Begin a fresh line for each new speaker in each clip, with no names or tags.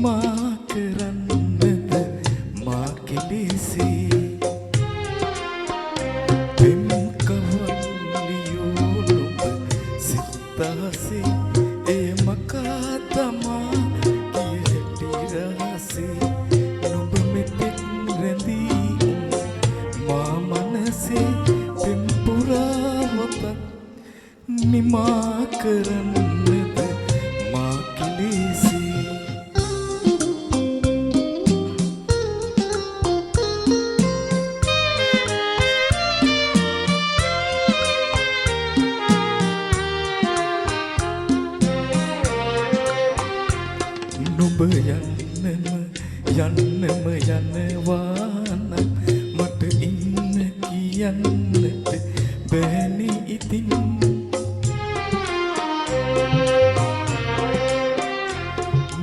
නිමා කරන්නද මා කෙලෙසේ පෙම් කවල්ලියෝ නුඹ සිතාසේ ඒ මකා තමා කිය හැටි රහසේ නුඹ මෙතෙක් රැඳී මා මනසේ පෙම් පුරාවතක් නිමා කරන්නද මා කෙලෙසේ නුඹ යන්නම යනවානම් මට ඉන්න කියන්නට බෑනේ ඉතින්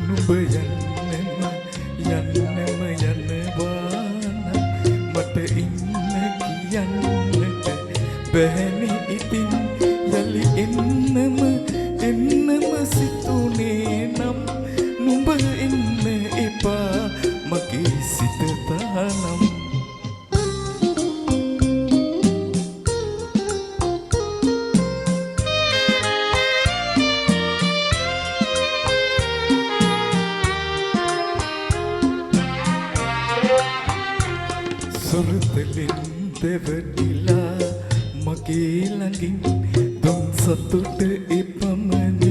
නුඹ යන්නම යනවානම් මට ඉන්න කියන්නට බෑනේ ඉතින් යලි එන්නම සිතුනේ නම් නුඹ එන්න එපා මගේ සිත තහනම් සොරතලින් දෙවටිලා මගේ ළඟින් දුම් සතුට එපමණද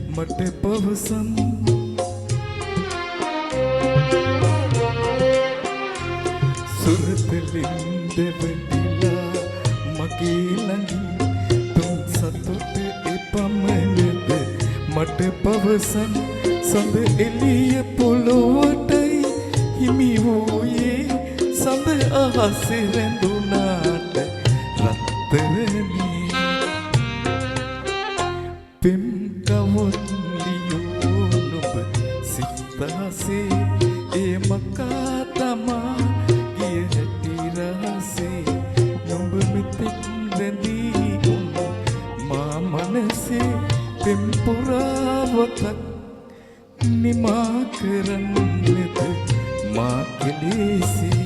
මට පවසන් සොරතලින් දෙවටිලා මගේ ළඟින් දුම් සතුට එපමණද මට පවසන් සඳ එළිය පොළොවටයි හිමි වූයේ සඳ අහසේ රැඳුනාට රත්තරනේ පෙම් කවල්ලියෝ නුඹ සිතාසේ ඒ මකා තමා කිය හැටි රහසේ නුඹ මෙතෙක් රැඳී මා මනසේ පෙම් පුරාවතක් නිමා කරන්නද මා කෙලෙසේ